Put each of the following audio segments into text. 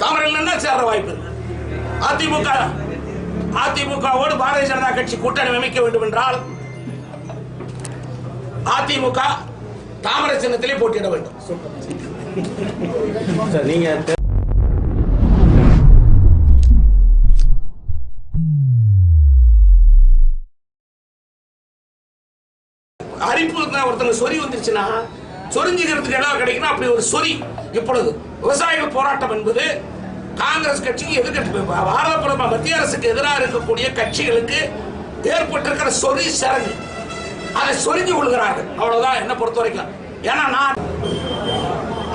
தாமரையில் சேர்ற வாய்ப்பு இருக்கு. அதிமுகவோடு பாரதிய ஜனதா கட்சி கூட்டணி அமைக்க வேண்டும் என்றால் அதிமுக தாமரை சின்னத்திலே போட்டியிட வேண்டும். நீங்க அரிப்பு ஒருத்தங்க சொறி வந்துருச்சுன்னா சொரிஞ்சுக்கிறதுக்கு இடம் கிடைக்கணும். அப்படி ஒரு சொறி இப்பொழுது விவசாயிகள் போராட்டம் என்பது காங்கிரஸ் கட்சிக்கு எதிர்கட்சி பாரத பிரதமர் மத்திய அரசுக்கு எதிராக இருக்கக்கூடிய கட்சிகளுக்கு ஏற்பட்டிருக்கிற சொறி சரங்கு அதை சொரிஞ்சு கொள்கிறார்கள். அவ்வளவுதான் என்ன பொறுத்த வரைக்கும். ஏன்னா நான்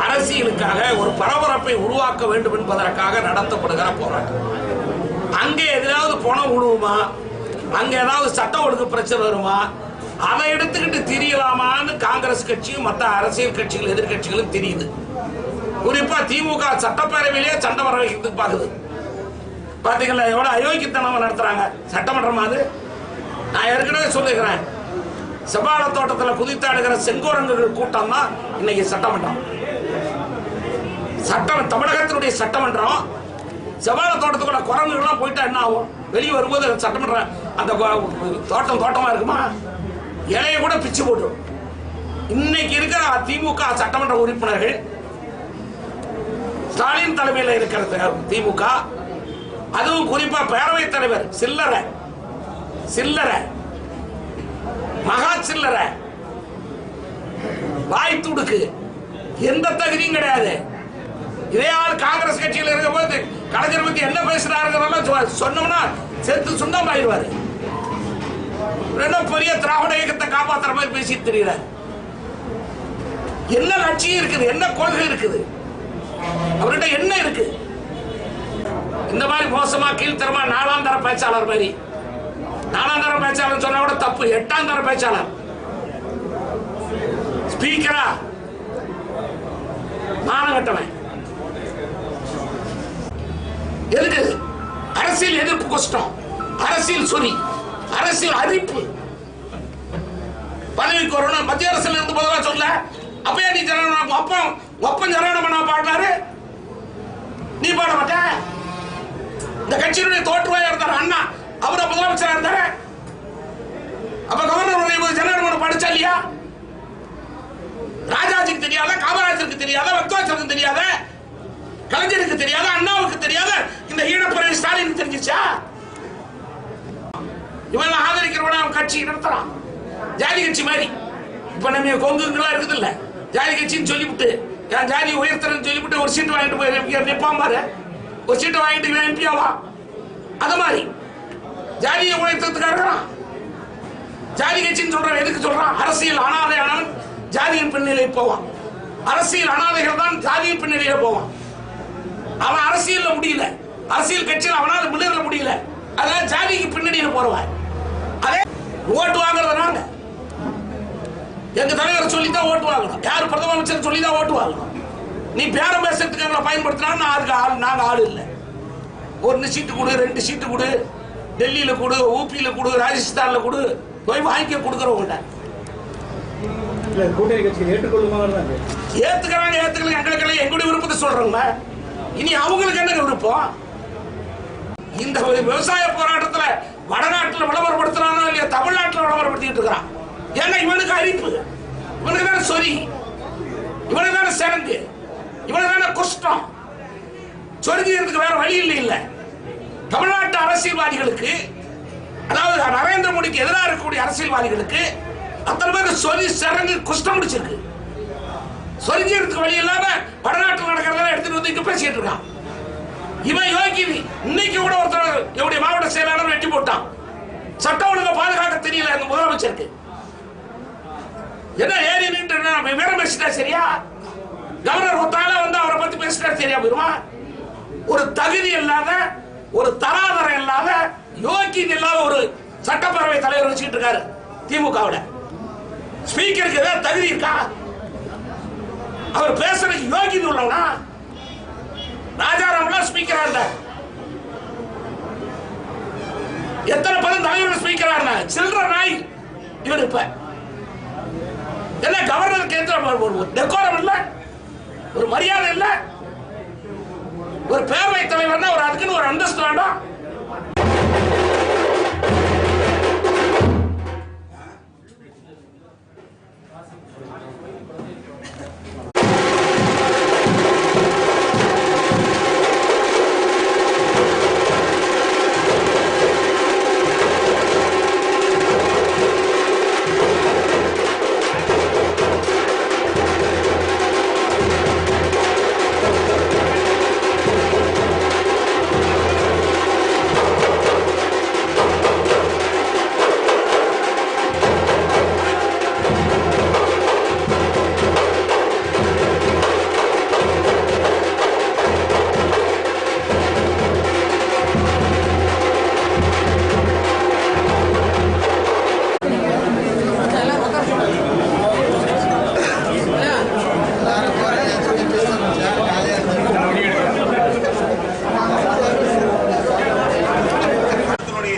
அரசியலுக்காக ஒரு பரபரப்பை உருவாக்க வேண்டும் என்பதற்காக நடத்தப்படுகிற போராட்டம். அங்கே எதிராவது பணம் விழுவுமா, அங்க ஏதாவது சட்ட ஒழுங்கு பிரச்சனை வருமா, அதை எடுத்துக்கிட்டு திரியலாமான்னு காங்கிரஸ் கட்சியும் மற்ற அரசியல் கட்சிகள் எதிர்கட்சிகளும் தெரியுது. குறிப்பா திமுக சட்டப்பேரவையிலேயே சண்டை வர வைக்கிறதுக்கு பாக்குது. பாத்தீங்களா எவ்வளவு அயோக்கியத்தனம் நடத்துறாங்க சட்டமன்றம். அது நான் ஏற்கனவே சொல்லிக்கிறேன், செபால தோட்டத்தில் குதித்தாடுகிற செங்கோரங்குகள் கூட்டம் தான் இன்னைக்கு சட்டமன்றம். தமிழகத்தினுடைய சட்டமன்றம் செபால தோட்டத்துக்குள்ள குரங்குகள்லாம் போயிட்டா என்ன ஆகும்? வெளியே வரும்போது சட்டமன்றம் அந்த தோட்டமா இருக்குமா? இலையை கூட பிச்சு போட்டுரும். இன்னைக்கு இருக்கிற திமுக சட்டமன்ற உறுப்பினர்கள் ஸ்டாலின் தலைமையில் இருக்கிற திமுக, அதுவும் குறிப்பா பேரவைத் தலைவர் சில்லறை மகா சில்லறை வாய் துடுக்கு, எந்த தகுதியும் கிடையாது. இதே ஆள் காங்கிரஸ் கட்சியில் இருக்கும் போது கலைஞர் பத்தி என்ன பேசுறாரு சொன்னோம்னா செத்து சுண்டம் ஆயிடுவாரு. பெரிய திராவிட இயக்கத்தை காப்பாற்றுற மாதிரி பேசிட்டு தெரியல. என்ன லட்சியம் இருக்குது, என்ன கொள்கை இருக்குது, அவர்கிட்ட என்ன இருக்கு? இந்த மாதிரி மோசமா கீழ்த்தரமா 4ஆம் தர பேச்சாளர் மாதிரி, 4ஆம் தர பேச்சாளர் சொன்னா கூட தப்பு, 8ஆம் தர பேச்சாளர் ஸ்பீக்கரா மானகட்டவன். எதுக்கு அரசியல் எதிர்ப்பு கஷ்டம், அரசியல் சொறி, அரசியல் அரிப்பு. பதவிக்கு வரணும் மத்திய அரசுல இருந்து போதா சொல்ல. அப்பயே நீ ஒப்பம் ஜனகணம் பண்ண பாடுறாரு, நீ பாட மாட்ட. இந்த கட்சியினுடைய தோற்றுவாயா இருந்தார் அண்ணா, அவரை முதலமைச்சரா இருந்தாரு. அப்ப கவர்னர் ஜனகணம் படிச்சா இல்லையா? ராஜாஜிக்கு தெரியாத, காமராஜருக்கு தெரியாத, வெங்கடாச்சலத்துக்கு தெரியாத, கலைஞருக்கு தெரியாத, அண்ணாவுக்கு தெரியாத இந்த ஈழப்பறவை ஸ்டாலின் தெரிஞ்சிச்சா? இவன் ஆதரிக்கிறவன அவன் கட்சி நடத்துறான் ஜாதி கட்சி மாதிரி. இப்ப நம்ம கொங்குங்களா இருக்குது இல்ல, ஜாதி கட்சின்னு சொல்லிவிட்டு என் ஜாதி உயர்த்தறன்னு சொல்லிவிட்டு ஒரு சீட்டு வாங்கிட்டு போய் நிப்பான் பாரு, ஒரு சீட்டை வாங்கிட்டு எம்பியாவா? அது மாதிரி ஜாதியை உயர்த்ததுக்காக ஜாதி கட்சின்னு சொல்றான். எதுக்கு சொல்றான்? அரசியல் அனாதை ஆனவன் ஜாதியின் பின்னணியிலே போவான். அரசியல் அனாதைகள் தான் ஜாதியின் பின்னணியிலே போவான். அவன் அரசியல்ல முடியல, அரசியல் கட்சியில் அவனால முன்னேற முடியல, அதனால ஜாதிக்கு பின்னணியில போறவன். அதே ஓட்டு வாங்குறது நாங்க, எங்க தலைவர் சொல்லித்தான் ஓட்டு வாங்கணும், யார் பிரதம அமைச்சர் சொல்லிதான் ஓட்டு வாங்கணும். நீ பேரம் பேசுறதுக்கு எங்களை பயன்படுத்தினா நாங்க ஆளு இல்லை. 1 சீட்டு கொடு, 2 சீட்டு கொடு, டெல்லியில கொடு, ஊபியில கொடு, ராஜஸ்தான்ல கொடு, போய் வாங்கி கொடுக்கறவங்க ஏத்துக்கிறாங்க. எங்களுக்கு எங்களுடைய விருப்பத்தை சொல்றாங்க. இனி அவங்களுக்கு என்ன விருப்பம்? இந்த விவசாய போராட்டத்துல வடநாட்டில் விளம்பரப்படுத்துறானோ இல்லையா, தமிழ்நாட்டில் விளம்பரப்படுத்திட்டு இருக்கிறான். ஏன்னா இவனுக்கு அரிப்பு, இவனுக்கு தானே சொறி, இவனுக்கு தானே சரங்கு, இவனுக்கு தானே குஷ்டம். சொரிஞ்சுக்கிறதுக்கு வேற வழி இல்லை. தமிழ்நாட்டு அரசியல்வாதிகளுக்கு, அதாவது நரேந்திர மோடிக்கு எதிராக இருக்கக்கூடிய அரசியல்வாதிகளுக்கு அத்தனை பேர் சொறி சரங்கு குஷ்டம் முடிச்சிருக்கு. சொரிஞ்சுக்கிறதுக்கு வழி இல்லாம வடநாட்டில் நடக்கிறத எடுத்துட்டு வந்து இங்க பேசிட்டு இருக்கான். இவன் யோகி. இன்னைக்கு கூட ஒருத்தர் என்னுடைய மாவட்ட செயலாளர் வெட்டி போட்டான். சட்ட ஒழுங்கை பாதுகாக்க தெரியல எங்க முதலமைச்சருக்கு. என்ன ஏறி நின்று வேற பேசிட்டா சரியா? கவர்னர் ஒத்தால வந்து அவரை பத்தி பேசிட்டா சரியா போயிருமா? ஒரு தகுதி இல்லாத, ஒரு தராதரம் இல்லாத, யோகி இல்லாத ஒரு சட்டப்பேரவை தலைவர் வச்சுக்கிட்டு இருக்காரு திமுகவோட. ஸ்பீக்கருக்கு ஏதாவது தகுதி இருக்கா? அவர் பேசுறதுக்கு யோகி உள்ளவனா? ராஜாராம் ஸ்பீக்கரா இருந்தா, எத்தனை பதம் தலைவர் ஸ்பீக்கரா இருந்தா? சில்லற நாய் இவர். இப்ப என்ன கவர்னருக்கு டெக்கோரம் இல்ல, ஒரு மரியாதை இல்ல, ஒரு பேரவை தலைவர்னா ஒரு அதுக்குன்னு ஒரு அந்தஸ்து வேண்டாம்.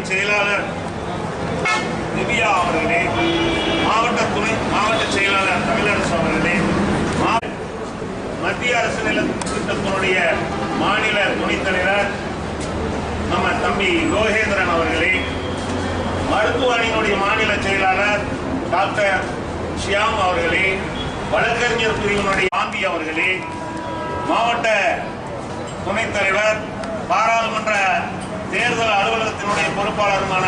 செயலாளர் திவ்யா அவர்களே, மாவட்ட செயலாளர் தமிழரசு அவர்களே, மத்திய அரசு நலத்திட்டத்தினுடைய மாநில துணைத் தலைவர் நம்ம தம்பி லோகேந்திரன் அவர்களே, மருத்துவ அணியினுடைய மாநில செயலாளர் டாக்டர் ஷியாம் அவர்களே, வழக்கறிஞர் பிரிவினுடைய காந்தி அவர்களே, மாவட்ட துணைத் தலைவர் பாராளுமன்ற தேர்தல் அலுவலகத்தினுடைய பொறுப்பாளருமான